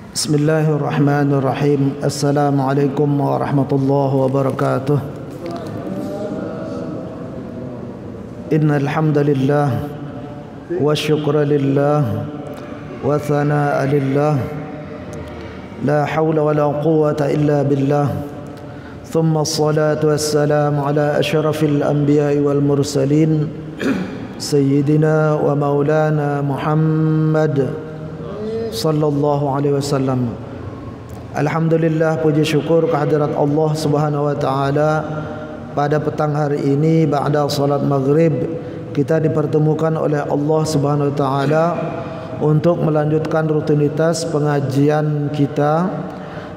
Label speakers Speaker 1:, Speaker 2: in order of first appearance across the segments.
Speaker 1: Bismillahirrahmanirrahim. Assalamualaikum warahmatullahi wabarakatuh. Innal hamdalillah wa syukra lillah wa thanaa lillah la haula wa la quwwata illa billah. Thumma assalatu wassalamu ala asyrafil anbiya'i wal mursalin sayyidina wa maulana Muhammad sallallahu alaihi wasallam. Alhamdulillah, puji syukur kehadirat Allah Subhanahu wa taala. Pada petang hari ini ba'da salat maghrib kita dipertemukan oleh Allah Subhanahu wa taala untuk melanjutkan rutinitas pengajian kita.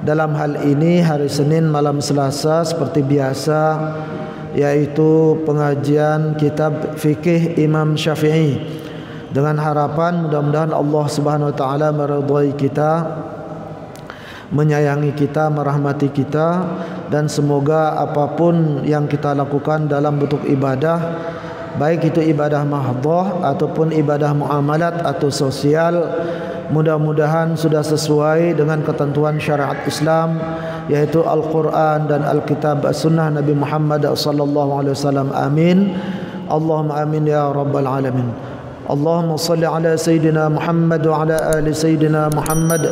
Speaker 1: Dalam hal ini hari Senin malam Selasa seperti biasa, yaitu pengajian kitab fikih Imam Syafi'i. Dengan harapan mudah-mudahan Allah Subhanahu wa taala meridhai kita, menyayangi kita, merahmati kita, dan semoga apapun yang kita lakukan dalam bentuk ibadah, baik itu ibadah mahdhah ataupun ibadah muamalat atau sosial, mudah-mudahan sudah sesuai dengan ketentuan syariat Islam, yaitu Al-Quran dan Al-Kitab As-Sunnah Nabi Muhammad sallallahu alaihi wasallam. Amin. Allahumma amin ya rabbal alamin. Allahumma salli ala Sayyidina Muhammad wa ala ali Sayyidina Muhammad.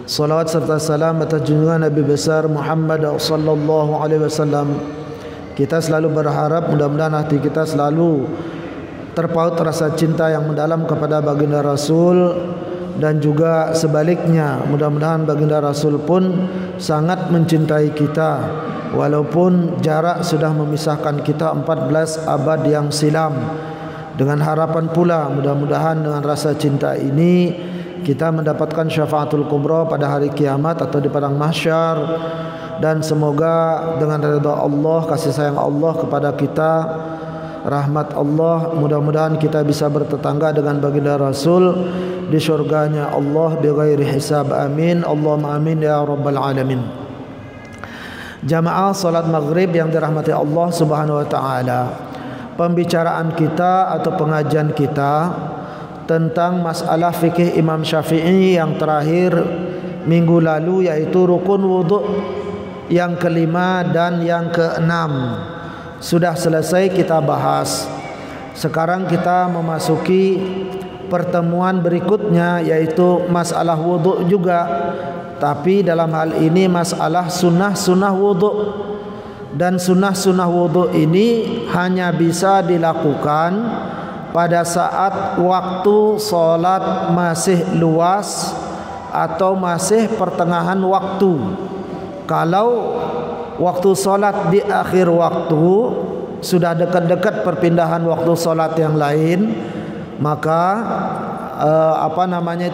Speaker 1: Salawat serta salam atas junjungan Nabi besar Muhammad sallallahu alaihi wasallam. Kita selalu berharap mudah-mudahan hati kita selalu terpaut rasa cinta yang mendalam kepada baginda Rasul, dan juga sebaliknya mudah-mudahan baginda Rasul pun sangat mencintai kita walaupun jarak sudah memisahkan kita 14 abad yang silam. Dengan harapan pula mudah-mudahan dengan rasa cinta ini kita mendapatkan syafaatul kubra pada hari kiamat atau di padang mahsyar, dan semoga dengan redha Allah, kasih sayang Allah kepada kita, rahmat Allah, mudah-mudahan kita bisa bertetangga dengan baginda Rasul di syurganya Allah bighairi hisab. Amin. Allahumma amin ya rabbal alamin. Jamaah salat maghrib yang dirahmati Allah Subhanahu wa taala, pembicaraan kita atau pengajian kita tentang masalah fikih Imam Syafi'i yang terakhir minggu lalu, yaitu rukun wudhu yang kelima dan yang keenam sudah selesai kita bahas. Sekarang kita memasuki pertemuan berikutnya, yaitu masalah wudhu juga, tapi dalam hal ini masalah sunnah-sunnah wudhu. Dan sunnah-sunnah wudhu ini hanya bisa dilakukan pada saat waktu solat masih luas atau masih pertengahan waktu. Kalau waktu solat di akhir waktu, sudah dekat-dekat perpindahan waktu solat yang lain, maka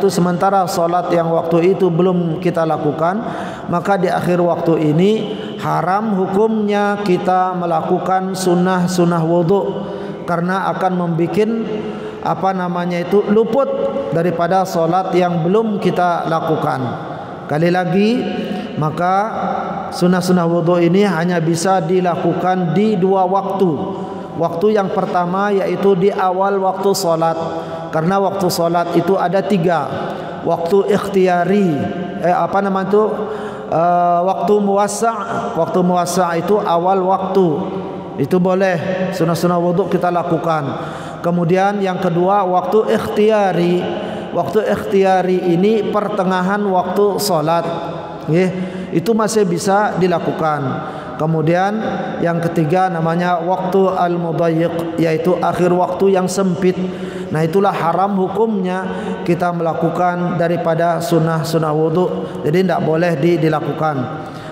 Speaker 1: sementara solat yang waktu itu belum kita lakukan, maka di akhir waktu ini haram hukumnya kita melakukan sunnah-sunnah wudhu, karena akan membuat luput daripada solat yang belum kita lakukan. Kali lagi, maka sunnah-sunnah wudhu ini hanya bisa dilakukan di dua waktu. Waktu yang pertama yaitu di awal waktu solat, karena waktu solat itu ada tiga. Waktu ikhtiyari, waktu muwassa'. Waktu muwassa' itu awal waktu, itu boleh sunnah-sunnah wudhu kita lakukan. Kemudian yang kedua waktu ikhtiyari. Waktu ikhtiyari ini pertengahan waktu solat, itu masih bisa dilakukan. Kemudian yang ketiga namanya waktu al-mudayyiq, yaitu akhir waktu yang sempit. Nah, itulah haram hukumnya kita melakukan daripada sunnah-sunnah wudhu. Jadi tidak boleh dilakukan.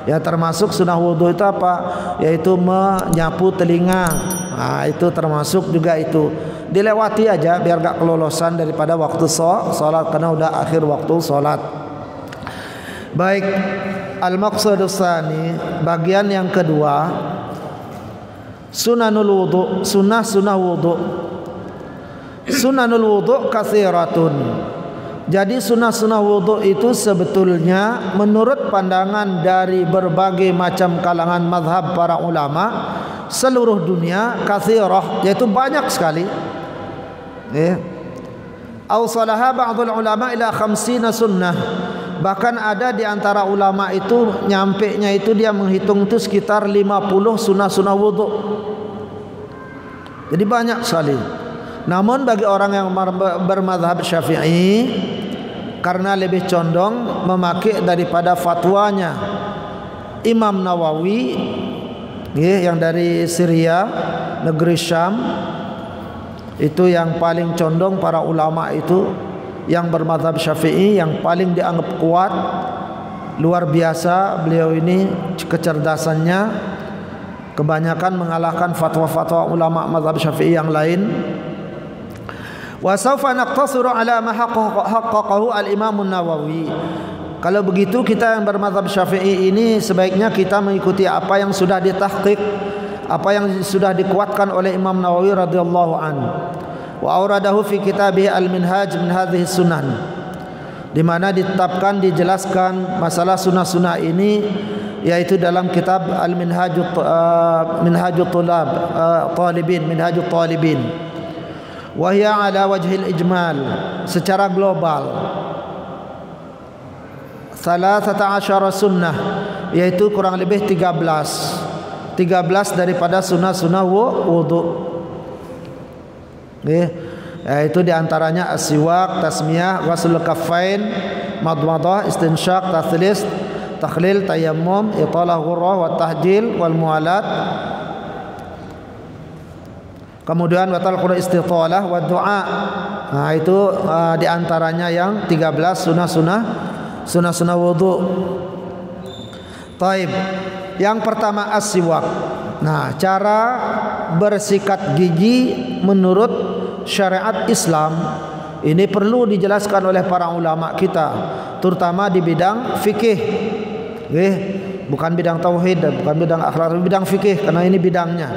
Speaker 1: Ya, termasuk sunnah wudhu itu apa? Yaitu menyapu telinga. Nah, itu termasuk juga itu. Dilewati aja biar gak kelolosan daripada waktu sholat, karena udah akhir waktu sholat. Baik, al-maqsadus tsani, bagian yang kedua, sunanul wudhu, sunnah wudhu. Sunanul wudhu katsiratun. Jadi sunnah-sunnah wudhu itu sebetulnya menurut pandangan dari berbagai macam kalangan mazhab para ulama seluruh dunia, katsirah, yaitu banyak sekali. Awsalaha ba'dul ulama ila 50 sunnah. Bahkan ada di antara ulama itu nyampenya itu dia menghitung itu sekitar 50 sunnah-sunnah wudu. Jadi banyak sekali. Namun bagi orang yang bermadzhab Syafi'i, karena lebih condong memakai daripada fatwanya Imam Nawawi yang dari Syria, negeri Syam, itu yang paling condong para ulama itu yang bermadzhab Syafi'i, yang paling dianggap kuat. Luar biasa beliau ini kecerdasannya, kebanyakan mengalahkan fatwa-fatwa ulama mazhab Syafi'i yang lain. Wa sawfa naqtasiru ala ma haqqaqahu al-Imam an-Nawawi. Kalau begitu kita yang bermadzhab Syafi'i ini sebaiknya kita mengikuti apa yang sudah ditahqiq, apa yang sudah dikuatkan oleh Imam Nawawi radhiyallahu anhu. Wa auradahu fi kitabih al-Minhaj min hadhihi sunan, di mana ditetapkan, dijelaskan masalah sunnah-sunnah ini, yaitu dalam kitab al-Minhajut Talibin, Minhajut Talibin. Wa hiya ala wajhil ijmal, secara global 13 sunnah, yaitu kurang lebih 13 daripada sunnah-sunnah wudu. Yaitu diantaranya as-siwak, tasmiyah, ghuslul kaffain, madmadah, istinsyaq, tathlis, takhlil, tayammum, italah ghurrah, wa tahjil, wal mualat. Kemudian wa talqul istitalah wa du'a. Nah, itu diantaranya yang 13 sunnah wudu. Taib. Yang pertama as-siwak. Nah, cara bersikat gigi menurut syariat Islam ini perlu dijelaskan oleh para ulama kita, terutama di bidang fikih. Bukan bidang tauhid dan bukan bidang akhlak, bidang fikih, karena ini bidangnya.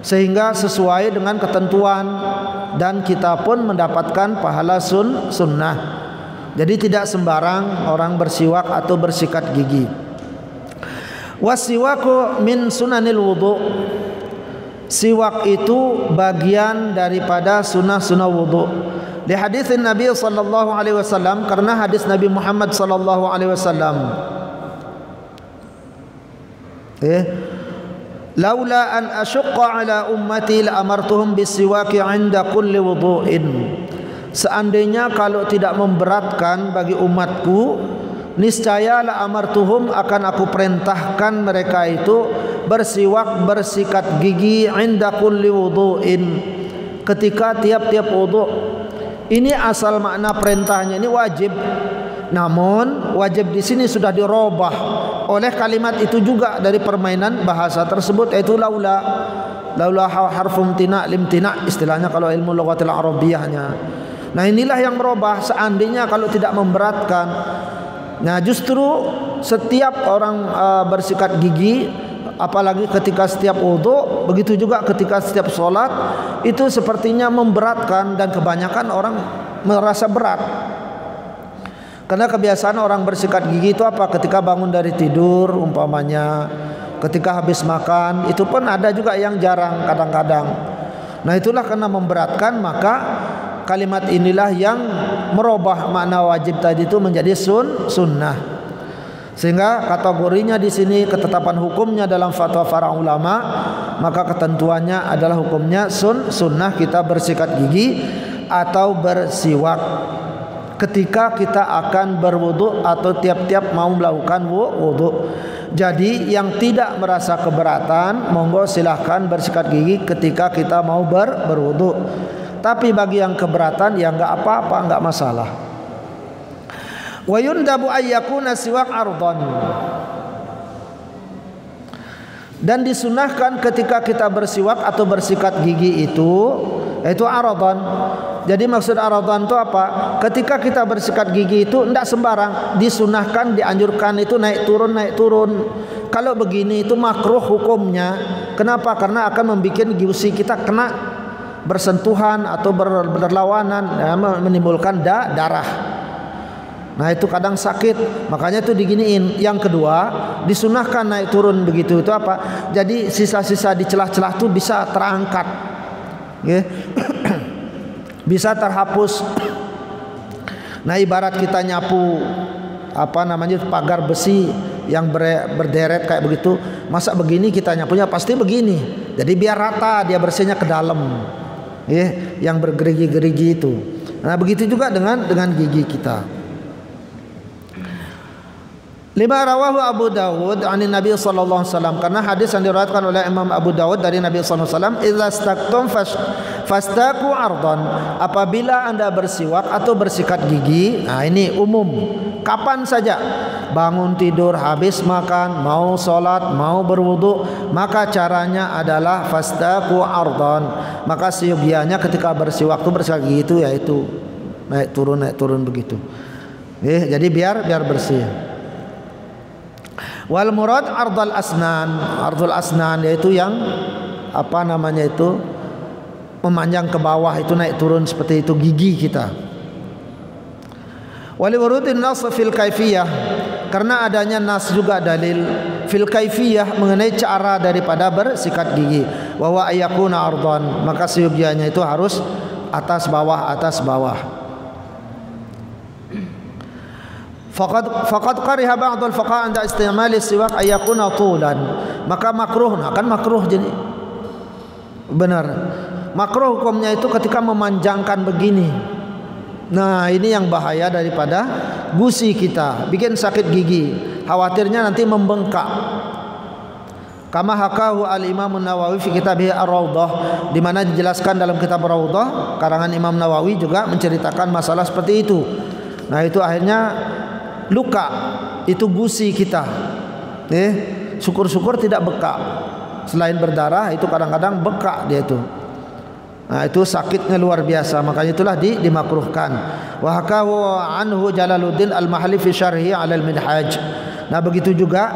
Speaker 1: Sehingga sesuai dengan ketentuan dan kita pun mendapatkan pahala sunnah. Jadi tidak sembarang orang bersiwak atau bersikat gigi. Wasiwaku min sunanil wudu. Siwak itu bagian daripada sunnah-sunnah wudu. Di hadis Nabi sallallahu alaihi wasallam, karena hadis Nabi Muhammad sallallahu alaihi wasallam. Laula an asyqa ala ummati la amartuhum bisiwaki 'inda kulli wudu'in. Seandainya kalau tidak memberatkan bagi umatku, niscaya la amartuhum, akan aku perintahkan mereka itu bersiwak, bersikat gigi 'inda kulli wudu'in, ketika tiap-tiap wudu. Ini asal makna perintahnya ini wajib. Namun wajib di sini sudah dirubah oleh kalimat itu juga dari permainan bahasa tersebut, yaitu laula harfum tina limtina, istilahnya kalau ilmu lughatil arabiyyahnya. Nah, inilah yang merubah, seandainya kalau tidak memberatkan. Nah, justru setiap orang bersikat gigi, apalagi ketika setiap wudu, begitu juga ketika setiap sholat, itu sepertinya memberatkan, dan kebanyakan orang merasa berat. Karena kebiasaan orang bersikat gigi itu apa? Ketika bangun dari tidur umpamanya, ketika habis makan, itu pun ada juga yang jarang kadang-kadang. Nah, itulah karena memberatkan, maka kalimat inilah yang merubah makna wajib tadi itu menjadi sunnah. Sehingga kategorinya di sini, ketetapan hukumnya dalam fatwa para ulama, maka ketentuannya adalah hukumnya sunnah kita bersikat gigi atau bersiwak ketika kita akan berwudu atau tiap-tiap mau melakukan wudu. Jadi yang tidak merasa keberatan, monggo silahkan bersikat gigi ketika kita mau berwudu. Tapi bagi yang keberatan, ya enggak apa-apa, enggak masalah. Wa yundabu ayyakuna siwak ardan. Dan disunahkan ketika kita bersiwak atau bersikat gigi itu, yaitu aradan. Jadi maksud aradan itu apa? Ketika kita bersikat gigi itu tidak sembarang, disunahkan, dianjurkan itu naik turun. Kalau begini itu makruh hukumnya. Kenapa? Karena akan membuat gusi kita kena bersentuhan atau berlawanan, menimbulkan darah. Nah, itu kadang sakit, makanya itu diginiin. Yang kedua, disunahkan naik turun begitu. Itu apa? Jadi sisa-sisa di celah-celah itu bisa terangkat. bisa terhapus. Nah, ibarat kita nyapu pagar besi yang berderet kayak begitu, masa begini kita nyapunya pasti begini. Jadi biar rata dia bersihnya ke dalam. Yang bergerigi-gerigi itu. Nah, begitu juga dengan gigi kita. Lima rawahu Abu Dawud ani Nabi sallallahu alaihi wasallam, karena hadis yang diriwayatkan oleh Imam Abu Dawud dari Nabi sallallahu alaihi wasallam, idza staqtum fastaqu ardan, apabila Anda bersiwak atau bersikat gigi. Nah, ini umum, kapan saja, bangun tidur, habis makan, mau sholat, mau berwudu, maka caranya adalah fastaqu ardan. Maka seyogianya ketika bersiwak itu bersikat gigi itu yaitu naik turun begitu. Jadi biar bersih. Wal murad ardul asnan yaitu yang memanjang ke bawah, itu naik turun seperti itu gigi kita. Wali wurudin nas fil kaifiyah, karena adanya nas juga dalil fil kaifiyah mengenai cara daripada bersikat gigi. Wa huwa ayakuna ardan, maka seyogianya itu harus atas bawah. Faqad qariha ba'dul fuqaha anda istimali siwak ayakuna tulan, maka makruh. Nah, kan makruh jadi benar. Makruh hukumnya itu ketika memanjangkan begini. Nah, ini yang bahaya daripada gusi kita, bikin sakit gigi, khawatirnya nanti membengkak. Kama hakahu al-Imam Nawawi fi kitabih Ar-Raudhah, di mana dijelaskan dalam kitab Ar-Raudhah karangan Imam Nawawi juga menceritakan masalah seperti itu. Nah, itu akhirnya luka, itu gusi kita. Syukur-syukur tidak bekak. Selain berdarah, itu kadang-kadang bekak dia itu. Nah, itu sakitnya luar biasa, makanya itulah dimakruhkan. Wa hakahu anhu Jalaluddin Al-Mahalli fi syarhi 'ala al-Minhaj. Nah, begitu juga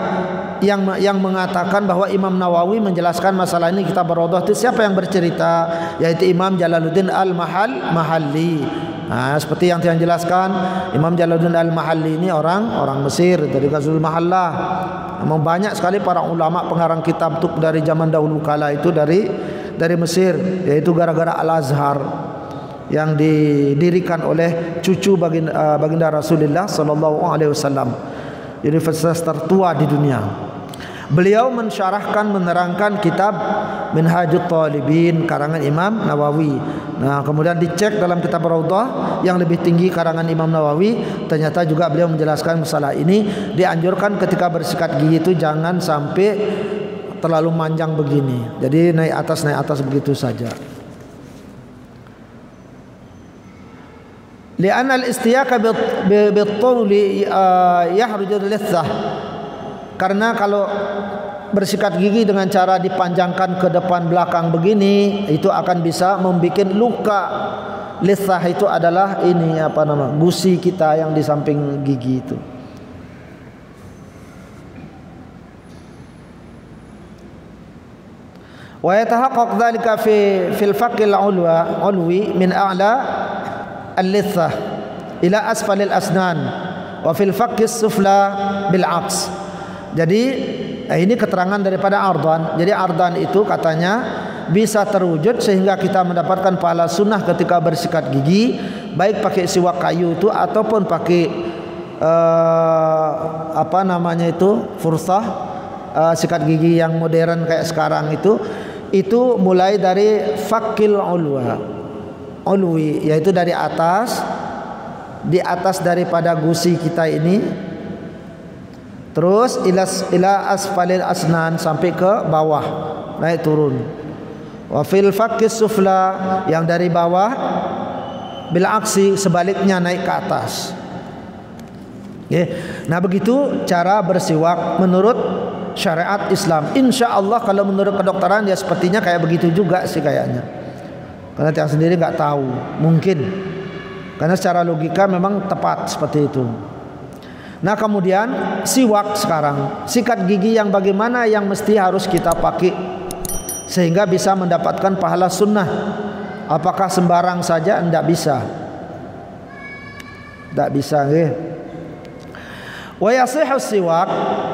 Speaker 1: yang mengatakan bahwa Imam Nawawi menjelaskan masalah ini kitab Ar-Raudhah itu siapa yang bercerita, yaitu Imam Jalaluddin Al-Mahalli. Nah, seperti yang jelaskan, Imam Jalaluddin Al-Mahalli ini orang Mesir, dari Ghazul Mahallah. Memang banyak sekali para ulama pengarang kitab dari zaman dahulu kala itu dari Mesir, yaitu gara-gara Al-Azhar yang didirikan oleh cucu baginda Rasulullah sallallahu alaihi wasallam, universitas tertua di dunia. Beliau mensyarahkan, menerangkan kitab Minhajut Talibin karangan Imam Nawawi. Nah, kemudian dicek dalam kitab Raudhah yang lebih tinggi karangan Imam Nawawi, ternyata juga beliau menjelaskan masalah ini. Dianjurkan ketika bersikat gigi itu jangan sampai terlalu manjang begini. Jadi naik atas begitu saja. Li'anna al-istiyaka bit-tawli yahrujul litsah. Karena kalau bersikat gigi dengan cara dipanjangkan ke depan belakang begini, itu akan bisa membuat luka. Litsah itu adalah gusi kita yang di samping gigi itu. Wa yatahaqqaq dzalika fil faqil ulwi min a'la al-litsah ila asfalil asnan wa fil faqqis sufla bil 'aks. Jadi ini keterangan daripada ardan. Jadi ardan itu katanya bisa terwujud sehingga kita mendapatkan pahala sunnah ketika bersikat gigi, baik pakai siwak kayu itu ataupun pakai fursah, sikat gigi yang modern kayak sekarang itu mulai dari fakil ulwi, yaitu dari atas, di atas daripada gusi kita ini, terus ila asfalil asnan, sampai ke bawah, naik turun. Wa fil faqqis sufla, yang dari bawah, bil aksi, sebaliknya naik ke atas. Nah, begitu cara bersiwak menurut syariat Islam. Insya Allah kalau menurut kedokteran ya sepertinya kayak begitu juga sih kayaknya. Karena tiang sendiri nggak tahu, mungkin. Karena secara logika memang tepat seperti itu. Nah, kemudian siwak sekarang, sikat gigi yang bagaimana yang mesti harus kita pakai sehingga bisa mendapatkan pahala sunnah. Apakah sembarang saja? Tidak bisa. Tidak bisa. Wa yasihhu siwak,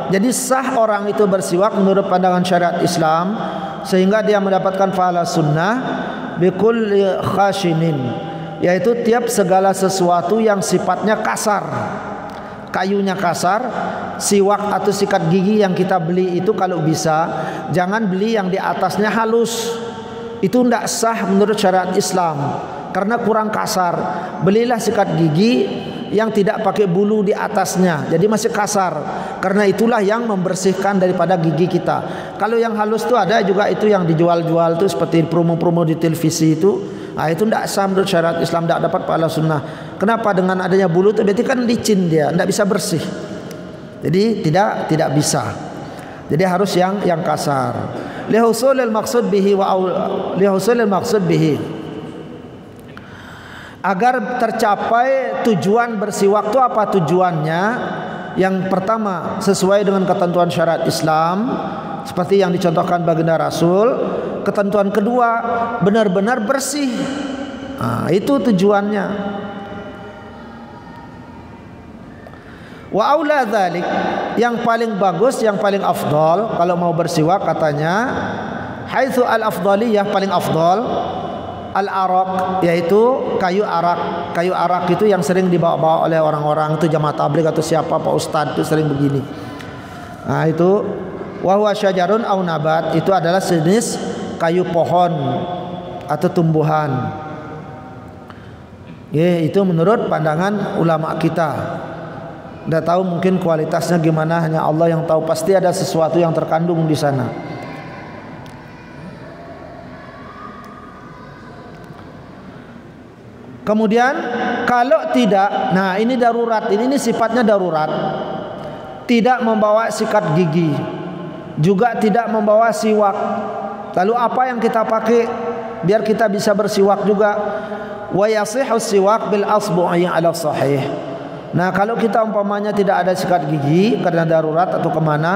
Speaker 1: jadi sah orang itu bersiwak menurut pandangan syariat Islam sehingga dia mendapatkan pahala sunnah bikulli khashinin, yaitu tiap segala sesuatu yang sifatnya kasar, kayunya kasar. Siwak atau sikat gigi yang kita beli itu kalau bisa jangan beli yang di atasnya halus, itu tidak sah menurut syariat Islam karena kurang kasar. Belilah sikat gigi yang tidak pakai bulu di atasnya, jadi masih kasar, karena itulah yang membersihkan daripada gigi kita. Kalau yang halus itu ada juga itu yang dijual-jual itu seperti promo-promo di televisi itu. Nah, itu tidak sah menurut syariat Islam, tidak dapat pahala sunnah. Kenapa? Dengan adanya bulu itu berarti kan licin, dia tidak bisa bersih. Jadi tidak bisa. Jadi harus yang kasar. Lihusulil maqsud bihi wa lihusulil maqsud bihi. Agar tercapai tujuan bersiwak itu apa tujuannya? Yang pertama sesuai dengan ketentuan syariat Islam seperti yang dicontohkan baginda Rasul. Ketentuan kedua benar-benar bersih. Nah, itu tujuannya. Wa aula dzalik, yang paling bagus, yang paling afdal kalau mau bersiwak katanya haitsu al afdaliyah, paling afdal al araq, yaitu kayu arak. Kayu arak itu yang sering dibawa-bawa oleh orang-orang itu jamaah tabligh atau siapa Pak Ustadz itu sering begini. Nah itu wa huwa syajarun au nabat, itu adalah jenis kayu pohon atau tumbuhan. Itu menurut pandangan ulama kita. Tidak tahu mungkin kualitasnya gimana, hanya Allah yang tahu. Pasti ada sesuatu yang terkandung di sana. Kemudian kalau tidak, nah ini darurat, ini sifatnya darurat. Tidak membawa sikat gigi, juga tidak membawa siwak. Lalu apa yang kita pakai biar kita bisa bersiwak juga? Wa yasihhu siwak bil asbu'i ala sahih. Nah kalau kita umpamanya tidak ada sikat gigi karena darurat atau kemana,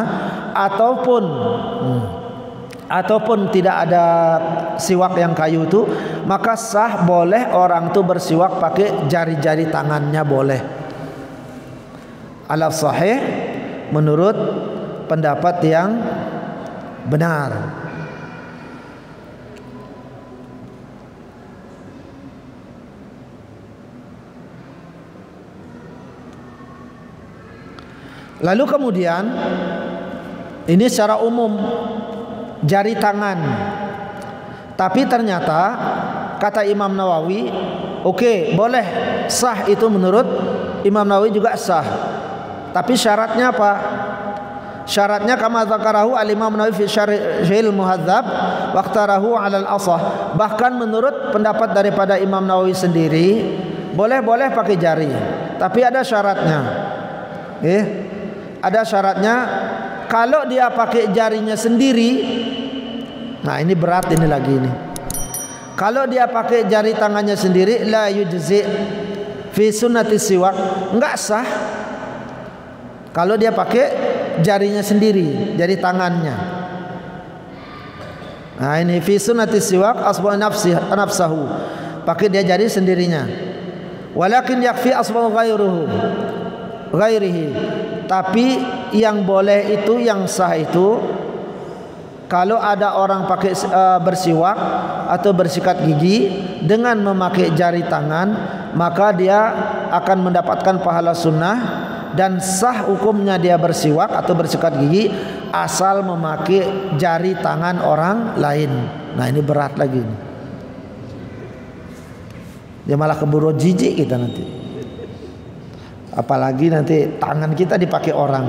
Speaker 1: ataupun tidak ada siwak yang kayu itu, maka sah boleh orang itu bersiwak pakai jari-jari tangannya, boleh. Ala sahih menurut pendapat yang benar. Lalu kemudian ini secara umum jari tangan. Tapi ternyata kata Imam Nawawi, oke, boleh, sah itu menurut Imam Nawawi juga sah. Tapi syaratnya apa? Syaratnya kama dzakarahu al-Imam Nawawi fi Syarhil Muhadzab waqtarahu 'ala al-asah. Bahkan menurut pendapat daripada Imam Nawawi sendiri, boleh pakai jari. Tapi ada syaratnya. Ada syaratnya, kalau dia pakai jarinya sendiri. Nah ini berat ini lagi ini. Kalau dia pakai jari tangannya sendiri, la yujzi fi sunnati siwak, enggak sah. Kalau dia pakai jarinya sendiri, jari tangannya. Nah ini fi sunnati siwak asbu nafsahu, pakai dia jari sendirinya. Walakin yakfi asbu ghairihi. Tapi yang boleh itu, yang sah itu, kalau ada orang pakai bersiwak atau bersikat gigi dengan memakai jari tangan, maka dia akan mendapatkan pahala sunnah dan sah hukumnya dia bersiwak atau bersikat gigi asal memakai jari tangan orang lain. Nah ini berat lagi nih. Dia malah keburu jijik kita nanti. Apalagi nanti tangan kita dipakai orang.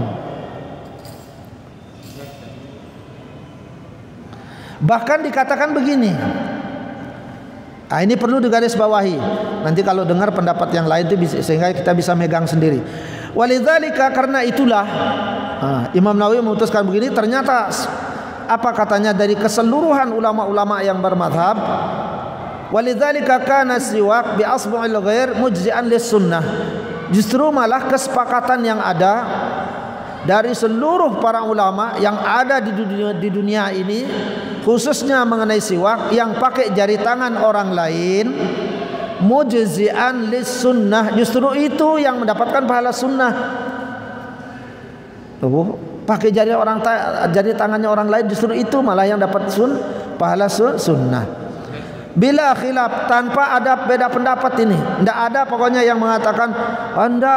Speaker 1: Bahkan dikatakan begini. Nah, ini perlu digarisbawahi. Nanti kalau dengar pendapat yang lain itu sehingga kita bisa megang sendiri. Walidzalika, karena itulah Imam Nawawi memutuskan begini. Ternyata apa katanya dari keseluruhan ulama-ulama yang bermadhab, walidzalika kana siwak bi asbu'il ghair mujzi'an lis sunnah. Justru malah kesepakatan yang ada dari seluruh para ulama yang ada di dunia ini, khususnya mengenai siwak yang pakai jari tangan orang lain, mujzi'an lis sunnah, justru itu yang mendapatkan pahala sunnah. Pakai jari tangannya orang lain, justru itu malah yang dapat pahala sunnah. Bila khilaf, tanpa ada beda pendapat ini. Tidak ada pokoknya yang mengatakan Anda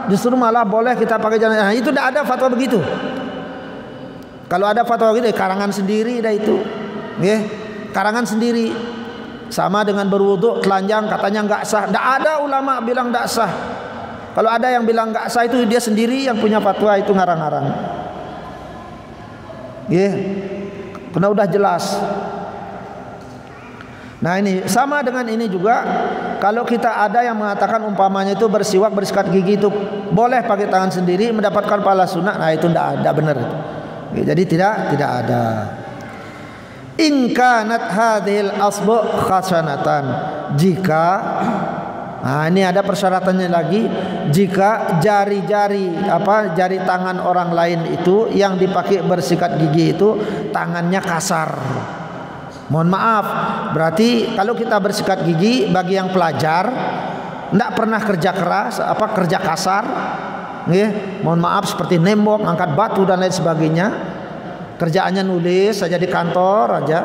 Speaker 1: justru malah boleh kita pakai jalan. Nah, itu tidak ada fatwa begitu. Kalau ada fatwa begitu, karangan sendiri dah itu. Karangan sendiri. Sama dengan berwudu telanjang katanya enggak sah. Tidak ada ulama bilang enggak sah. Kalau ada yang bilang enggak sah itu dia sendiri yang punya fatwa, itu ngarang-ngarang. Karena udah jelas. Nah ini sama dengan ini juga. Kalau kita ada yang mengatakan umpamanya itu bersiwak, bersikat gigi itu boleh pakai tangan sendiri mendapatkan pahala sunnah, nah itu tidak ada, benar. Jadi tidak ada. In kanat hadhil asbu khasanatan, jika ini ada persyaratannya lagi, jika jari-jari jari tangan orang lain itu yang dipakai bersikat gigi itu tangannya kasar. Mohon maaf, berarti kalau kita bersikat gigi bagi yang pelajar tidak pernah kerja keras, kerja kasar, mohon maaf seperti nembok, angkat batu dan lain sebagainya, kerjaannya nulis saja di kantor aja,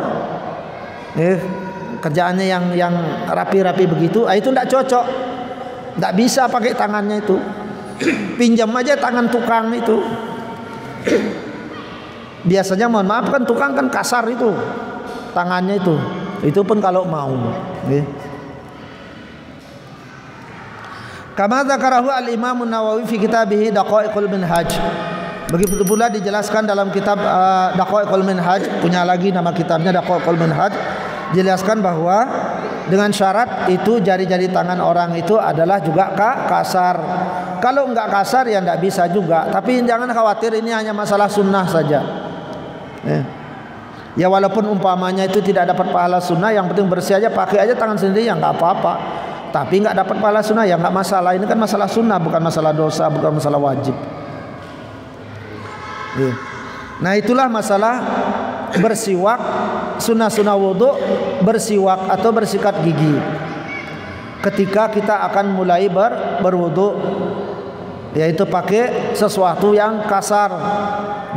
Speaker 1: kerjaannya yang rapi-rapi begitu, itu tidak cocok, tidak bisa pakai tangannya itu, pinjam aja tangan tukang itu. Biasanya mohon maaf kan tukang kan kasar itu tangannya itu pun kalau mau. Kama dzakarahu al-Imam an-Nawawi fi kitabih Daqaiqul Minhaj. Begitu pula dijelaskan dalam kitab Daqaiqul Minhaj, punya lagi nama kitabnya Daqaiqul Minhaj, jelaskan bahwa dengan syarat itu jari-jari tangan orang itu adalah juga kasar. Kalau enggak kasar ya enggak bisa juga, tapi jangan khawatir, ini hanya masalah sunnah saja. Ya walaupun umpamanya itu tidak dapat pahala sunnah, yang penting bersih aja, pakai aja tangan sendiri ya nggak apa-apa. Tapi nggak dapat pahala sunnah ya nggak masalah. Ini kan masalah sunnah, bukan masalah dosa, bukan masalah wajib. Nah itulah masalah bersiwak, sunnah-sunnah wudu, bersiwak atau bersikat gigi. Ketika kita akan mulai berwudu, yaitu pakai sesuatu yang kasar,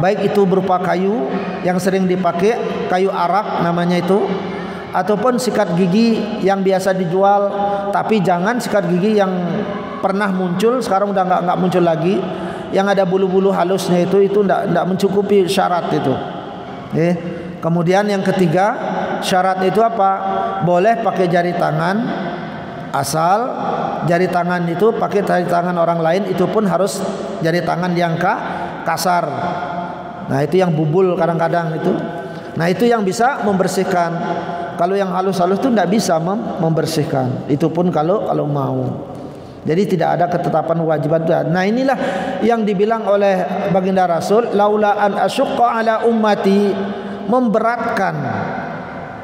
Speaker 1: baik itu berupa kayu yang sering dipakai, kayu arak namanya itu, ataupun sikat gigi yang biasa dijual. Tapi jangan sikat gigi yang pernah muncul, sekarang udah nggak muncul lagi, yang ada bulu-bulu halusnya itu nggak mencukupi syarat itu. Kemudian yang ketiga, syarat itu apa? Boleh pakai jari tangan, asal jari tangan itu pakai jari tangan orang lain itu pun harus jari tangan yang kasar. Nah itu yang bubul kadang-kadang itu. Nah itu yang bisa membersihkan. Kalau yang halus-halus itu tidak bisa membersihkan. Itu pun kalau mau. Jadi tidak ada ketetapan kewajiban. Nah inilah yang dibilang oleh baginda Rasul, laula an asyqa ala ummati, memberatkan.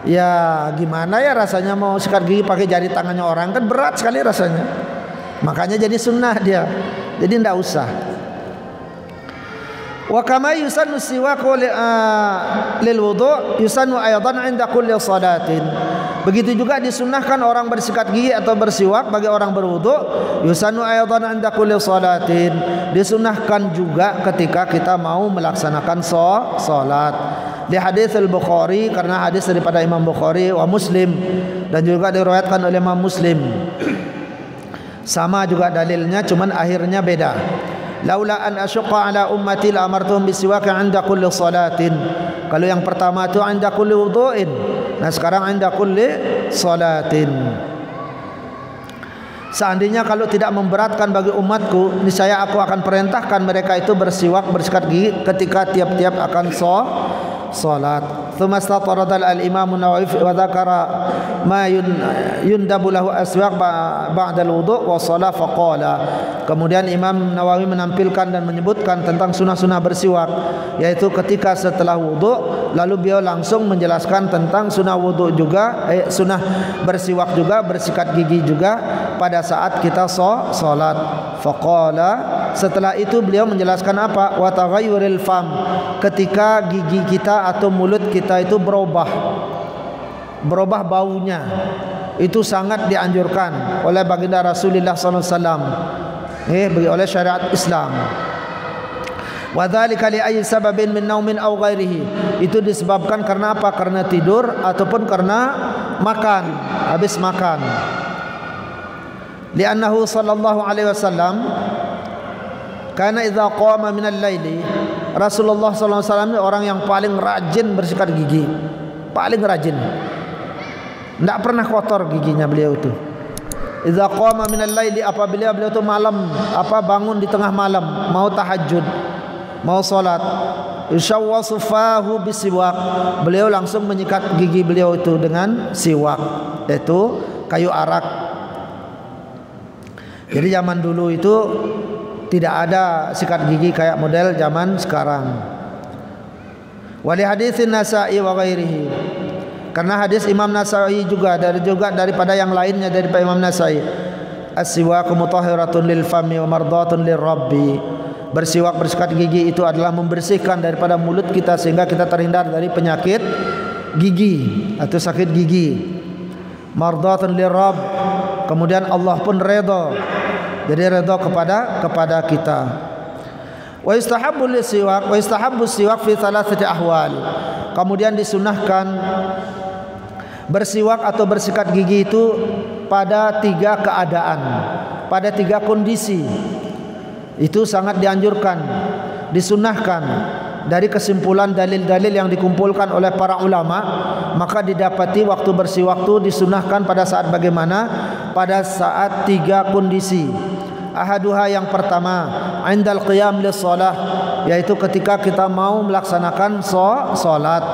Speaker 1: Ya gimana ya rasanya mau sikat gigi pakai jari tangannya orang, kan berat sekali rasanya. Makanya jadi sunnah dia. Jadi tidak usah. Wa kama yusannu siwaku lil wudu yusannu aydan 'inda kulli salatin. Begitu juga disunnahkan orang bersikat gigi atau bersiwak bagi orang berwudu, yusannu aydan 'inda kulli salatin. Disunnahkan juga ketika kita mau melaksanakan salat. Di hadis Al-Bukhari, karena hadis daripada Imam Bukhari wa Muslim, dan juga diriwayatkan oleh Imam Muslim. Sama juga dalilnya, cuman akhirnya beda. Laula an asyqa ala ummati la amartuhum bisiwak 'inda kulli salatin. Kalau yang pertama itu 'inda kulli wudu'in. Nah sekarang 'inda kulli salatin. Seandainya kalau tidak memberatkan bagi umatku, niscaya aku akan perintahkan mereka itu bersiwak, bersikat gigi ketika tiap-tiap akan salat. Tsumma istatarada al-Imam an-Nawawi wa dzakara ma yundabu lahu aswaq ba'da al-wudu' wa shalah faqala. Kemudian Imam Nawawi menampilkan dan menyebutkan tentang sunah-sunah bersiwak, yaitu ketika setelah wudu, lalu beliau langsung menjelaskan tentang sunah wudu juga, sunah bersiwak juga, bersikat gigi juga pada saat kita salat. Faqala, setelah itu beliau menjelaskan apa? Wa taghayyuril fam, ketika gigi kita atau mulut kita itu berubah baunya, itu sangat dianjurkan oleh baginda Rasulullah SAW, oleh syariat Islam. Wa dzalika li ayyi sababin min naumin aw ghairihi, itu disebabkan karena apa? Karena tidur ataupun karena makan, habis makan. Li'annahu sallallahu alaihi wasallam kana idza qama minal laili, Rasulullah sallallahu alaihi wasallam orang yang paling rajin bersikat gigi, paling rajin. Tidak pernah kotor giginya beliau itu. Idza qama minal laili, apabila beliau itu malam, bangun di tengah malam, mau tahajud, mau salat, yushawwasu fahu bisiwak, beliau langsung menyikat gigi beliau itu dengan siwak, yaitu kayu arak. Jadi zaman dulu itu tidak ada sikat gigi kayak model zaman sekarang. Wali haditsin Nasa'i wa ghairihi, karena hadis Imam Nasa'i juga daripada yang lainnya daripada Imam Nasa'i, as-siwaku mutahhiratun lil fami wa mardatun lirabbi, bersiwak, bersikat gigi itu adalah membersihkan daripada mulut kita sehingga kita terhindar dari penyakit gigi atau sakit gigi. Mardatun lirabb, kemudian Allah pun redha, jadi redha kepada kita. Wa istahabbu lis-siwak, wa istahabbu siwak fi thalathati ahwal, kemudian disunahkan bersiwak atau bersikat gigi itu pada 3 keadaan, pada 3 kondisi. Itu sangat dianjurkan, disunahkan. Dari kesimpulan dalil-dalil yang dikumpulkan oleh para ulama, maka didapati waktu bersiwak itu disunahkan pada saat bagaimana? Pada saat 3 kondisi. Ahaduha, yang pertama, indal qiyam lis shalah, yaitu ketika kita mau melaksanakan salat.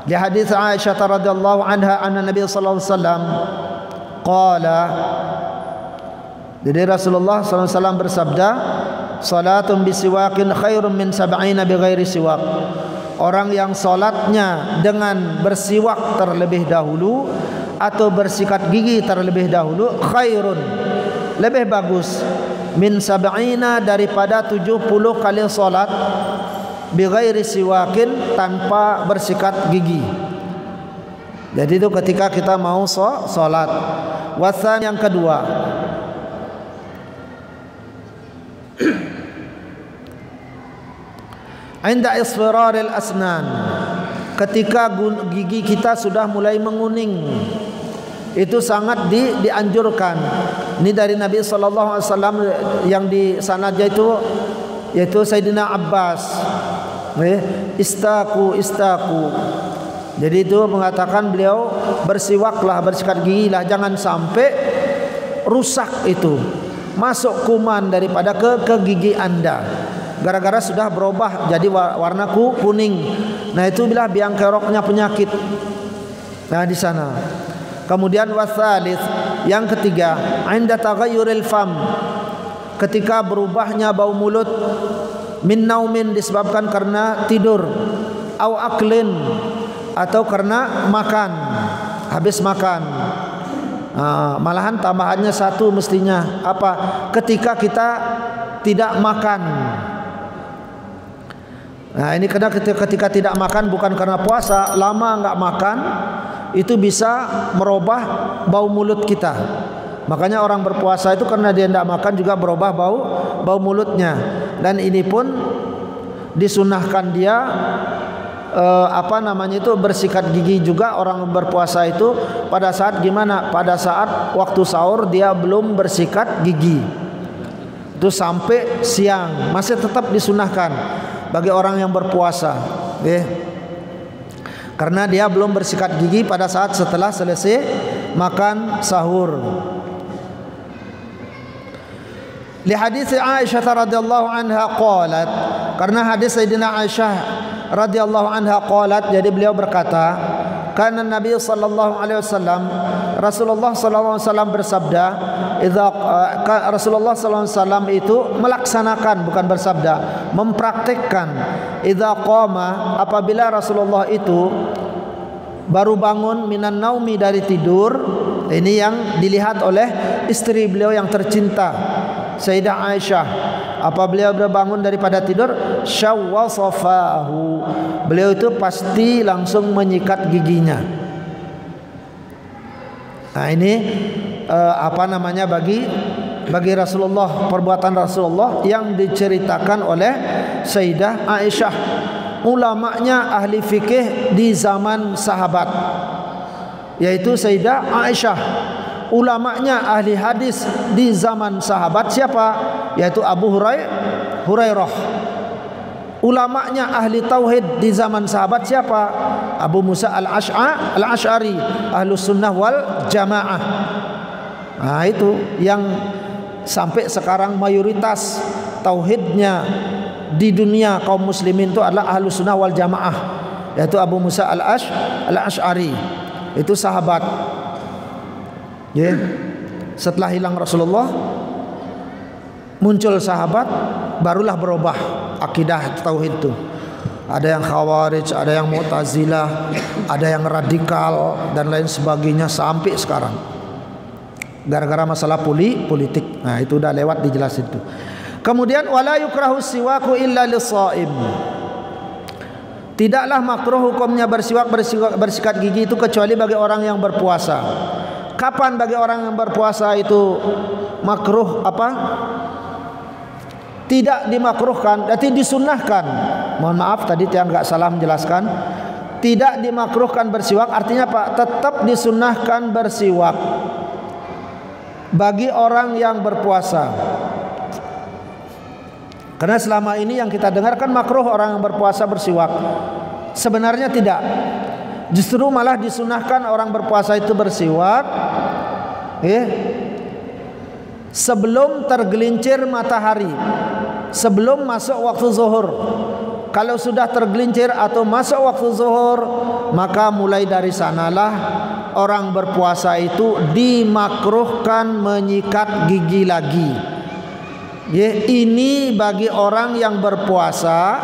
Speaker 1: Di hadis Aisyah radhiyallahu anha anna Nabi sallallahu alaihi wasallam qala, jadi Rasulullah sallallahu alaihi wasallam bersabda, salatun bisiwakin khairun min sab'ina bighairi siwak, orang yang salatnya dengan bersiwak terlebih dahulu atau bersikat gigi terlebih dahulu, khairun, lebih bagus, min sab'ina, daripada 70 kali salat bighairi siwakin, tanpa bersikat gigi. Jadi itu ketika kita mau salat. Wasan, yang kedua, inda isfiraril asnan, ketika gigi kita sudah mulai menguning, itu sangat dianjurkan. Ini dari Nabi sallallahu alaihi wasallam yang di sanadnya itu yaitu Sayyidina Abbas, istaku. Jadi itu mengatakan beliau, bersiwaklah, bersikat gigi lah, jangan sampai rusak itu, masuk kuman daripada ke gigi Anda, gara-gara sudah berubah jadi warna kuning. Nah itu bilah biang keroknya penyakit. Nah di sana. Kemudian wasalis, yang ketiga, inda taghayyuril fam, ketika berubahnya bau mulut, min naumin, disebabkan karena tidur, au aklin, atau karena makan, habis makan. Malahan tambahannya 1 mestinya, apa? Ketika kita tidak makan. Nah ini karena ketika tidak makan bukan karena puasa, lama enggak makan, itu bisa merubah bau mulut kita. Makanya orang berpuasa itu karena dia tidak makan juga berubah bau mulutnya. Dan ini pun disunahkan dia bersikat gigi juga orang berpuasa itu pada saat gimana? Pada saat waktu sahur dia belum bersikat gigi. Itu sampai siang masih tetap disunahkan bagi orang yang berpuasa, karena dia belum bersikat gigi pada saat setelah selesai makan sahur. Li hadis Aisyah radhiyallahu anha qalat, karena hadis Sayyidina Aisyah radhiyallahu anha qalat, jadi beliau berkata, kana Nabi sallallahu alaihi wasallam, Rasulullah sallallahu alaihi wasallam bersabda, Rasulullah sallallahu alaihi wasallam itu melaksanakan, bukan bersabda, mempraktikkan, idza qama, apabila Rasulullah itu baru bangun minan naumi, dari tidur. Ini yang dilihat oleh istri beliau yang tercinta Sayyidah Aisyah. Apa beliau bangun daripada tidur, syawwasafahu, beliau itu pasti langsung menyikat giginya. Nah ini bagi Rasulullah, perbuatan Rasulullah yang diceritakan oleh Sayyidah Aisyah, ulamanya ahli fikih di zaman sahabat. yaitu Sayyidah Aisyah. Ulamanya ahli hadis di zaman sahabat siapa? Yaitu Abu Hurairah. Ulamanya ahli tauhid di zaman sahabat siapa? Abu Musa al-Ash'ari, Ahlus Sunnah wal Jamaah. Nah, itu yang sampai sekarang mayoritas tauhidnya di dunia kaum muslimin itu adalah Ahlus Sunnah wal Jamaah, yaitu Abu Musa al-Ash'ari. Itu sahabat. Ya. Setelah hilang Rasulullah, muncul sahabat, barulah berubah akidah tauhid itu. Ada yang Khawarij, ada yang Mu'tazilah, ada yang radikal dan lain sebagainya sampai sekarang. Gara-gara masalah politik. Nah, itu udah lewat dijelasin itu. Kemudian wala yukrahu siwaku illa lis-shaim. Tidaklah makruh hukumnya bersikat gigi itu kecuali bagi orang yang berpuasa. Kapan bagi orang yang berpuasa itu makruh apa? Tidak dimakruhkan, berarti disunnahkan. Mohon maaf tadi yang enggak salah menjelaskan. Tidak dimakruhkan bersiwak artinya apa? Tetap disunnahkan bersiwak bagi orang yang berpuasa. Karena selama ini yang kita dengar kan makruh orang yang berpuasa bersiwak. Sebenarnya tidak. Justru malah disunahkan orang berpuasa itu bersiwak sebelum tergelincir matahari, sebelum masuk waktu zuhur. Kalau sudah tergelincir atau masuk waktu zuhur, maka mulai dari sanalah orang berpuasa itu dimakruhkan menyikat gigi lagi. Ini bagi orang yang berpuasa,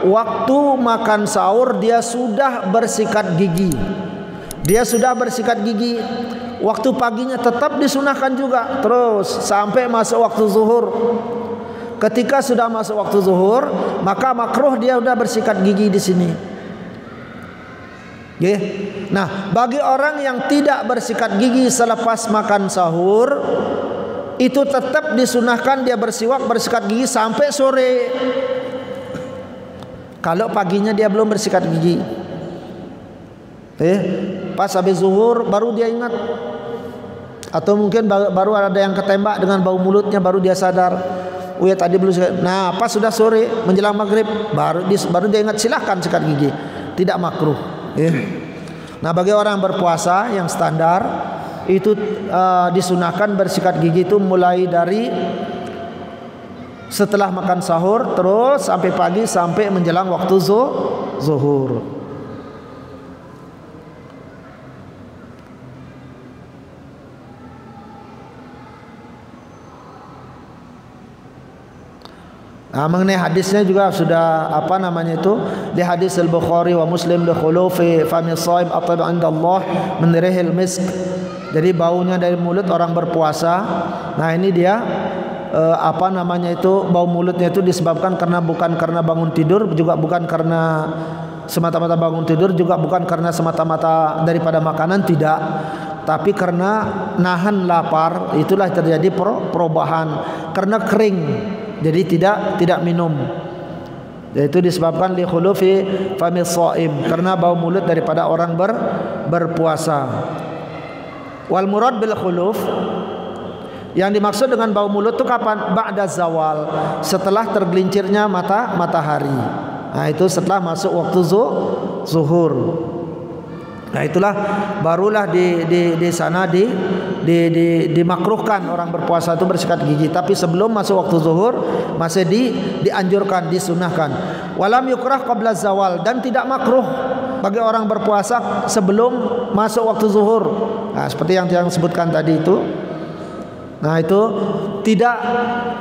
Speaker 1: waktu makan sahur dia sudah bersikat gigi. Dia sudah bersikat gigi. Waktu paginya tetap disunahkan juga terus sampai masuk waktu zuhur. Ketika sudah masuk waktu zuhur, maka makruh dia sudah bersikat gigi di sini. Nah, bagi orang yang tidak bersikat gigi selepas makan sahur, itu tetap disunahkan dia bersikat gigi sampai sore. Kalau paginya dia belum bersikat gigi, pas habis zuhur baru dia ingat, atau mungkin baru ada yang ketembak dengan bau mulutnya, baru dia sadar, oh ya tadi belum sikat. Nah, pas sudah sore menjelang maghrib baru dia ingat, silahkan sikat gigi, tidak makruh. Nah, bagi orang berpuasa yang standar itu disunahkan bersikat gigi itu mulai dari setelah makan sahur terus sampai pagi, sampai menjelang waktu zuhur. Nah, mengenai hadisnya juga sudah di hadis Al-Bukhari wa Muslim li khulufi fami shaim atab 'inda Allah min rihil misk. Jadi baunya dari mulut orang berpuasa. Nah, ini dia bau mulutnya itu disebabkan bukan karena bangun tidur, juga bukan karena semata-mata bangun tidur, juga bukan karena semata-mata daripada makanan, tidak, tapi karena nahan lapar. Itulah terjadi perubahan karena kering, jadi tidak minum. Yaitu disebabkan li khulufi fami shaim, karena bau mulut daripada orang berpuasa. Wal murad bil khuluf, yang dimaksud dengan bau mulut itu kapan? Ba'da zawal, setelah tergelincirnya matahari. Nah, itu setelah masuk waktu zuhur. Nah, itulah barulah di sana dimakruhkan orang berpuasa itu bersikat gigi. Tapi sebelum masuk waktu zuhur masih dianjurkan, disunahkan. Walam yukrah qabla zawal, dan tidak makruh bagi orang berpuasa sebelum masuk waktu zuhur. Nah, seperti yang sebutkan tadi itu. Nah, itu tidak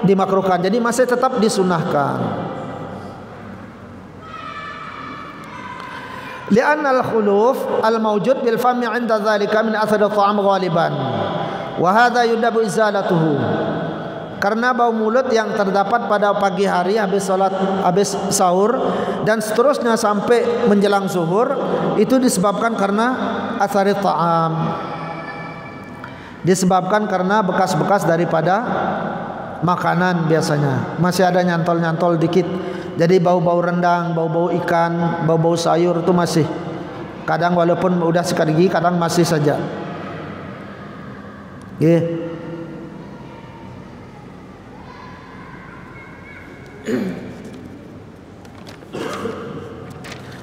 Speaker 1: dimakruhkan, jadi masih tetap disunahkan. Li'anna al-khuluf al-mawjud bil fami 'inda dhalika min athar at-ta'am ghaliban wa hadha yudabu izalatuhu. Karena bau mulut yang terdapat pada pagi hari habis sahur dan seterusnya sampai menjelang zuhur itu disebabkan karena athar at-ta'am, disebabkan karena bekas-bekas daripada makanan. Biasanya masih ada nyantol-nyantol dikit, jadi bau-bau rendang, bau-bau ikan, bau-bau sayur itu masih Kadang walaupun udah sikat gigi, kadang masih saja.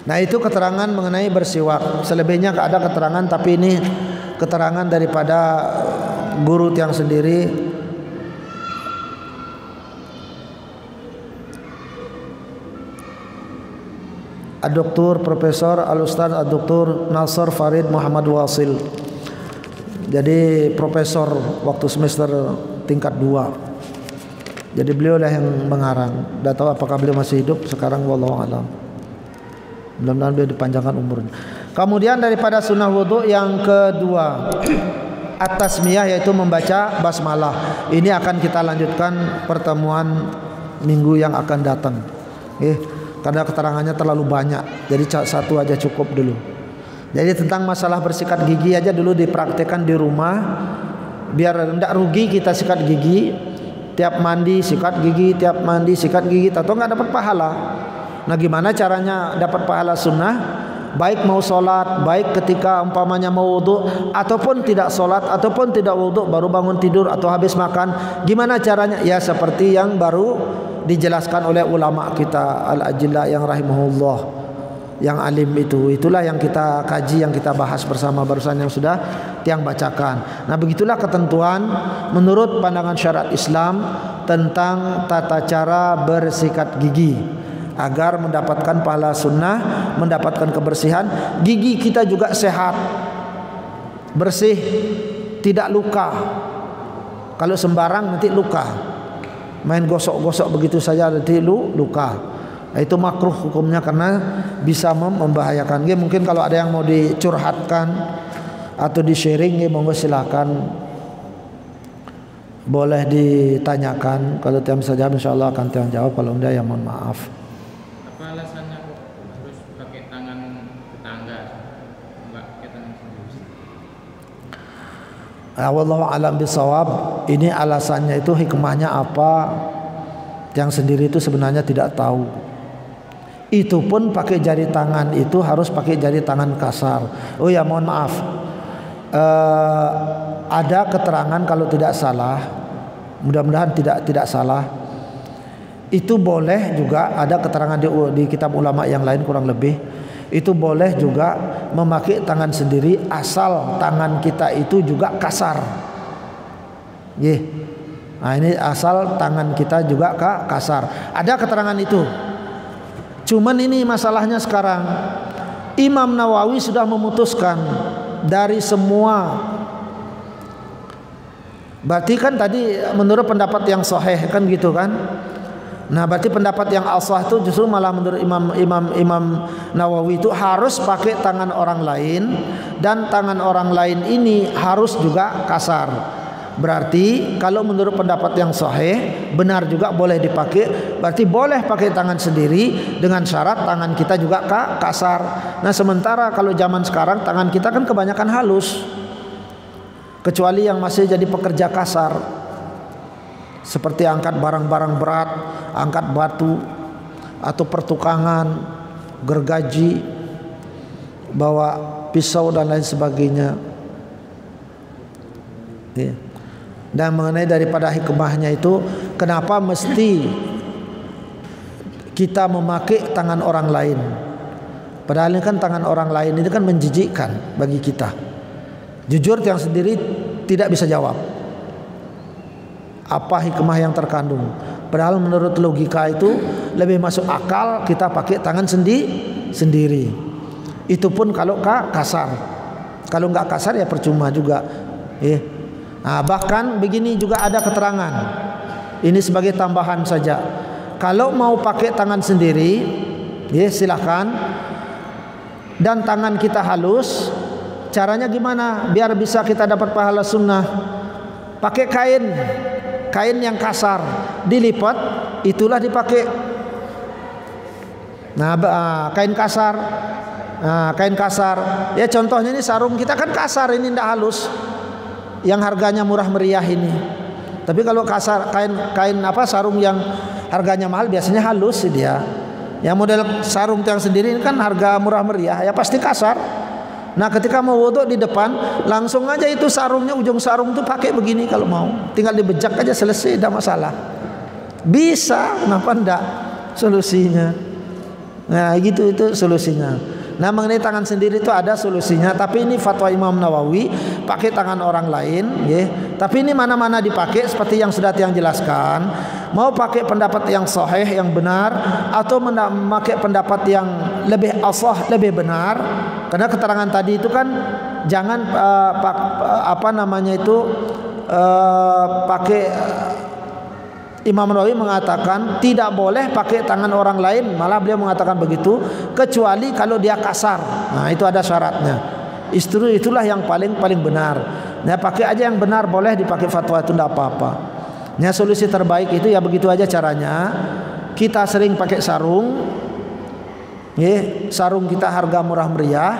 Speaker 1: Nah, itu keterangan mengenai bersiwak. Selebihnya ada keterangan, tapi ini keterangan daripada guru yang sendiri. Dr. Profesor Al-Ustaz Dr. Nasr Farid Muhammad Wasil. Jadi profesor waktu semester tingkat 2. Jadi beliau lah yang mengarang. Tidak tahu apakah beliau masih hidup sekarang, wallahu alam. Mudah-mudahan beliau dipanjangkan umurnya. Kemudian daripada sunnah wudu yang kedua, at-tasmiyah, yaitu membaca basmalah. Ini akan kita lanjutkan pertemuan minggu yang akan datang. Karena keterangannya terlalu banyak, jadi satu aja cukup dulu. Jadi tentang masalah bersikat gigi aja dulu dipraktekkan di rumah, biar tidak rugi kita sikat gigi. Tiap mandi sikat gigi, tiap mandi sikat gigi, atau nggak dapat pahala. Nah, gimana caranya dapat pahala sunnah? Baik mau sholat, baik ketika umpamanya mau wudu, ataupun tidak sholat, ataupun tidak wudu, baru bangun tidur atau habis makan. Gimana caranya? Ya seperti yang baru dijelaskan oleh ulama kita al-ajilla yang rahimahullah, yang alim itu. Itulah yang kita kaji, yang kita bahas bersama barusan yang sudah tiang bacakan. Nah, begitulah ketentuan menurut pandangan syariat Islam tentang tata cara bersikat gigi agar mendapatkan pahala sunnah, mendapatkan kebersihan. Gigi kita juga sehat, bersih, tidak luka. Kalau sembarang nanti luka. Main gosok-gosok begitu saja nanti luka. Itu makruh hukumnya karena bisa membahayakan. Mungkin kalau ada yang mau dicurhatkan atau di-sharing, monggo silakan. Boleh ditanyakan. Kalau tiang bisa jawab, insyaallah akan tiang jawab. Kalau enggak, ya mohon maaf.
Speaker 2: Apa alasannya kok harus pakai tangan tetangga, enggak pakai tangan sendiri?
Speaker 1: Wallahu alam bisawab. Ini alasannya itu, hikmahnya apa, yang sendiri itu sebenarnya tidak tahu. Itu pun pakai jari tangan itu harus pakai jari tangan kasar. Oh ya, mohon maaf, ada keterangan kalau tidak salah, mudah-mudahan tidak salah, itu boleh juga. Ada keterangan di kitab ulama yang lain kurang lebih, itu boleh juga memakai tangan sendiri asal tangan kita itu juga kasar. Nah, ini asal tangan kita juga kasar. Ada keterangan itu. Cuman ini masalahnya sekarang, Imam Nawawi sudah memutuskan dari semua. Berarti kan tadi menurut pendapat yang sahih kan gitu kan. Nah, berarti pendapat yang asah itu justru malah menurut Imam Nawawi itu harus pakai tangan orang lain, dan tangan orang lain ini harus juga kasar. Berarti kalau menurut pendapat yang sahih benar juga boleh dipakai. Berarti boleh pakai tangan sendiri dengan syarat tangan kita juga kasar. Nah, sementara kalau zaman sekarang tangan kita kan kebanyakan halus, kecuali yang masih jadi pekerja kasar, seperti angkat barang-barang berat, angkat batu, atau pertukangan, gergaji, bawa pisau dan lain sebagainya. Dan mengenai daripada hikmahnya itu, kenapa mesti kita memakai tangan orang lain? Padahal ini kan tangan orang lain ini kan menjijikkan bagi kita. Jujur yang sendiri tidak bisa jawab apa hikmah yang terkandung. Padahal menurut logika itu lebih masuk akal kita pakai tangan sendiri. Itu pun kalau kasar. Kalau nggak kasar ya percuma juga. Nah, bahkan begini juga ada keterangan. Ini sebagai tambahan saja. Kalau mau pakai tangan sendiri, silakan. Dan tangan kita halus. Caranya gimana? Biar bisa kita dapat pahala sunnah. Pakai kain yang kasar, dilipat, itulah dipakai. Nah, kain kasar. Nah, kain kasar. Ya contohnya ini sarung kita kan kasar, ini tidak halus. Yang harganya murah meriah ini. Tapi kalau kasar, kain sarung yang harganya mahal biasanya halus sih dia. Yang model sarung yang sendiri ini kan harga murah meriah, ya pasti kasar. Nah ketika mau wudhu di depan, langsung aja itu sarungnya, ujung sarung tuh pakai begini kalau mau. Tinggal dibejak aja selesai, tidak masalah. Bisa, kenapa enggak solusinya? Nah gitu, itu solusinya. Nah mengenai tangan sendiri itu ada solusinya, tapi ini fatwa Imam Nawawi pakai tangan orang lain, ya. Tapi ini mana-mana dipakai seperti yang sudah Tiang jelaskan. Mau pakai pendapat yang sahih, yang benar, atau memakai pendapat yang lebih asah, lebih benar. Karena keterangan tadi itu kan jangan pakai. Imam Nawawi mengatakan tidak boleh pakai tangan orang lain, malah beliau mengatakan begitu kecuali kalau dia kasar. Nah itu ada syaratnya. Itulah yang paling benar. Nah pakai aja yang benar, boleh dipakai fatwa itu tidak apa-apa. Nah solusi terbaik itu ya begitu aja caranya. Kita sering pakai sarung, sarung kita harga murah meriah.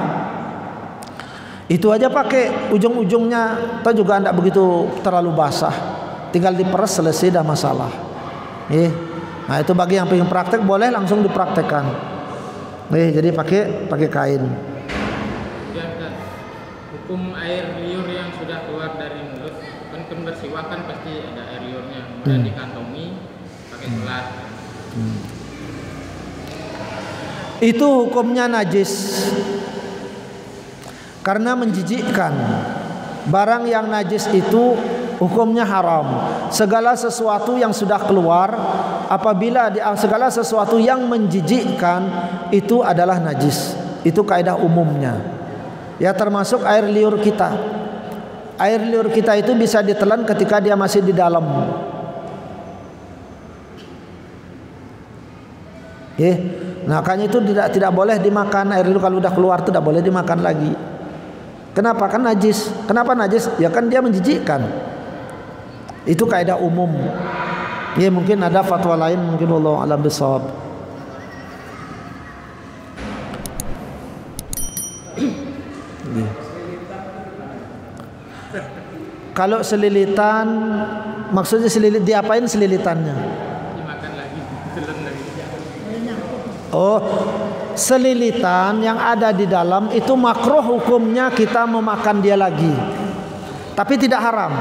Speaker 1: Itu aja pakai, ujung-ujungnya atau juga tidak begitu terlalu basah. Tinggal diperes selesai, dah masalah. Nah itu bagi yang pengen praktek boleh langsung dipraktekkan. Jadi pakai kain.
Speaker 2: Hukum air liur yang sudah keluar dari mulut, kan bersiwak kan pasti ada air liurnya, kemudian dikantongi pakai gelas.
Speaker 1: Itu hukumnya najis karena menjijikkan. Barang yang najis itu hukumnya haram. Segala sesuatu yang sudah keluar, apabila segala sesuatu yang menjijikkan itu adalah najis. Itu kaidah umumnya. Ya termasuk air liur kita. Air liur kita itu bisa ditelan ketika dia masih di dalam. Nah makanya itu tidak boleh dimakan. Air liur kalau udah keluar itu tidak boleh dimakan lagi. Kenapa? Kan najis. Kenapa najis? Ya kan dia menjijikkan. Itu kaidah umum. Ya mungkin ada fatwa lain, mungkin wallahu a'lam bishawab. Kalau selilitan, maksudnya selilit diapain selilitannya?
Speaker 2: Dimakan lagi, telan lagi.
Speaker 1: Oh, selilitan yang ada di dalam itu makruh hukumnya kita memakan dia lagi. Tapi tidak haram.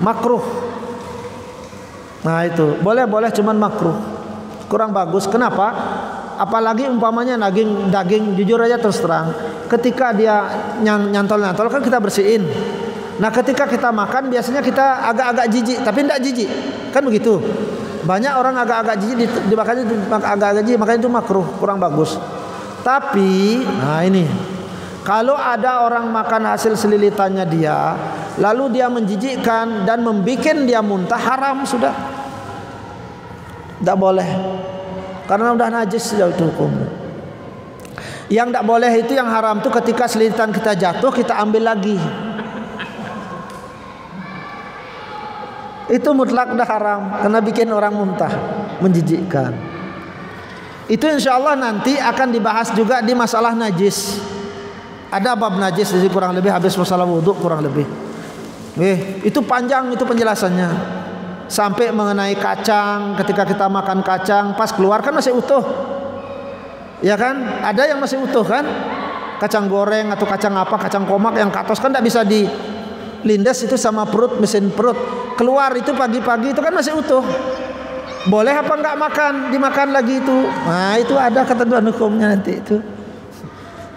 Speaker 1: Makruh. Nah itu boleh cuman makruh, kurang bagus. Kenapa? Apalagi umpamanya daging jujur aja terus terang, ketika dia nyantol kan kita bersihin. Nah ketika kita makan biasanya kita agak-agak jijik, tapi tidak jijik, kan begitu. Banyak orang agak-agak jijik dimakannya agak-agak jijik, makanya itu makruh, kurang bagus. Tapi nah ini, kalau ada orang makan hasil selilitannya dia, lalu dia menjijikkan dan membuat dia muntah, haram sudah. Tidak boleh. Karena udah najis sudah itu hukumnya. Yang tidak boleh itu, yang haram itu ketika selilitan kita jatuh kita ambil lagi. Itu mutlak dah haram karena bikin orang muntah, menjijikkan. Itu insya Allah nanti akan dibahas juga di masalah najis. Ada bab najis jadi kurang lebih habis masalah wudhu kurang lebih. Itu panjang itu penjelasannya. Sampai mengenai kacang, ketika kita makan kacang pas keluar kan masih utuh. Ya kan? Ada yang masih utuh kan? Kacang goreng atau kacang apa, kacang komak yang katos kan tidak bisa dilindas itu sama perut, mesin perut. Keluar itu pagi-pagi itu kan masih utuh. Boleh apa enggak makan? Dimakan lagi itu. Nah, itu ada ketentuan hukumnya nanti itu.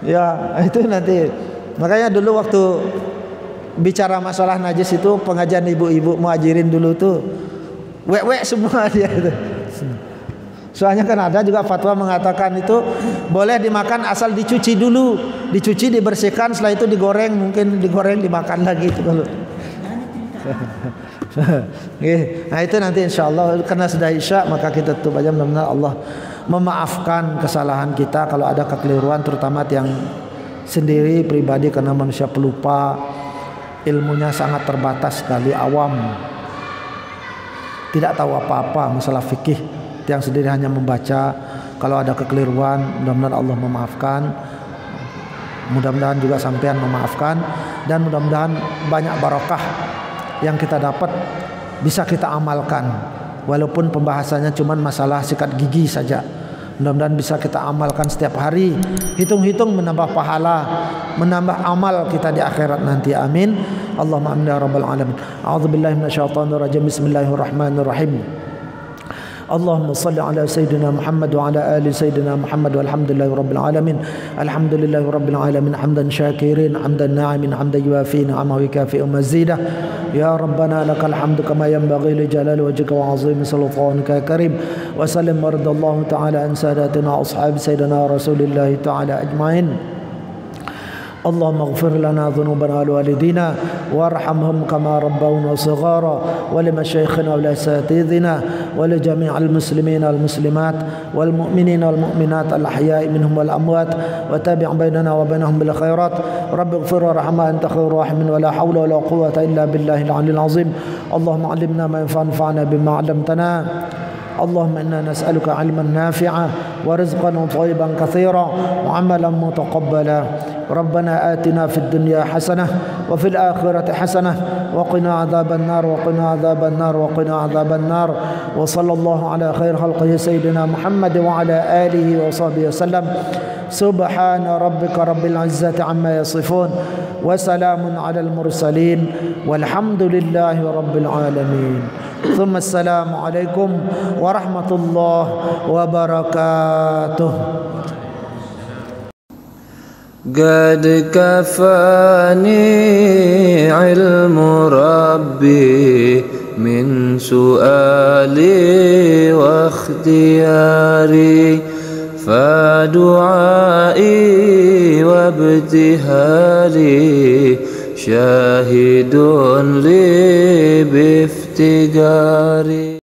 Speaker 1: Ya, itu nanti. Makanya dulu waktu bicara masalah najis itu pengajian ibu-ibu muhajirin dulu tuh wek semua dia itu. Soalnya kan ada juga fatwa mengatakan itu boleh dimakan asal dicuci dulu, dicuci dibersihkan, setelah itu digoreng, mungkin digoreng dimakan lagi itu kalau. Nah itu nanti insyaallah karena sudah isya maka kita tutup aja, mudah-mudahan Allah memaafkan kesalahan kita kalau ada kekeliruan, terutama yang sendiri pribadi karena manusia pelupa. Ilmunya sangat terbatas sekali, awam, tidak tahu apa-apa masalah fikih, yang sendiri hanya membaca. Kalau ada kekeliruan mudah-mudahan Allah memaafkan, mudah-mudahan juga sampean memaafkan, dan mudah-mudahan banyak barokah yang kita dapat bisa kita amalkan, walaupun pembahasannya cuma masalah sikat gigi saja. Mudah-mudahan bisa kita amalkan setiap hari. Hitung-hitung menambah pahala, menambah amal kita di akhirat nanti. Amin. Allahumma amin ya rabbal alamin. A'udzubillahi minasyaitonir rajim. Bismillahirrahmanirrahim. Allahumma salli ala sayyidina Muhammad wa ala ali sayyidina Muhammad walhamdulillahi rabbil alamin. Alhamdulillahi rabbil alamin hamdan syakirin hamdan na'imin hamdan yuafi ni'amahu wa yukafi'u mazidah. Ya Rabbana lakal hamdu kama yanbaghi li jalali wajhika wa 'azimi sultanika ya karim. Wa sallim waradallahu ta'ala an sadatina ashabi sayyidina Rasulillah ta'ala ajmain. اللهم اغفر لنا ذنوبنا ولوالدينا وارحمهم كما ربونا صغارا ولمشايخنا ولأساتذتنا ولجميع المسلمين والمسلمات والمؤمنين والمؤمنات الأحياء منهم والأموات وتابع بيننا وبينهم بالخيرات رب اغفر وارحم أنت خير الراحمين ولا حول ولا قوة إلا بالله العلي العظيم. اللهم علمنا ما ينفعنا بما علمتنا. اللهم إنا نسألك علما نافعا ورزقا طيبا كثيرا وعملا متقبلا. ربنا آتنا في الدنيا حسنة وفي الآخرة حسنة وقنا عذاب النار وقنا عذاب النار وقنا عذاب النار. وصلى الله على خير خلقه سيدنا محمد وعلى آله وصحبه وسلم. سبحان ربك رب العزة عما يصفون وسلام على المرسلين والحمد لله رب العالمين. ثم السلام عليكم ورحمة الله وبركاته.
Speaker 3: قد كفاني علم ربي من سؤالي واختياري فدعائي وابتهالي شاهد لي بافتقاري.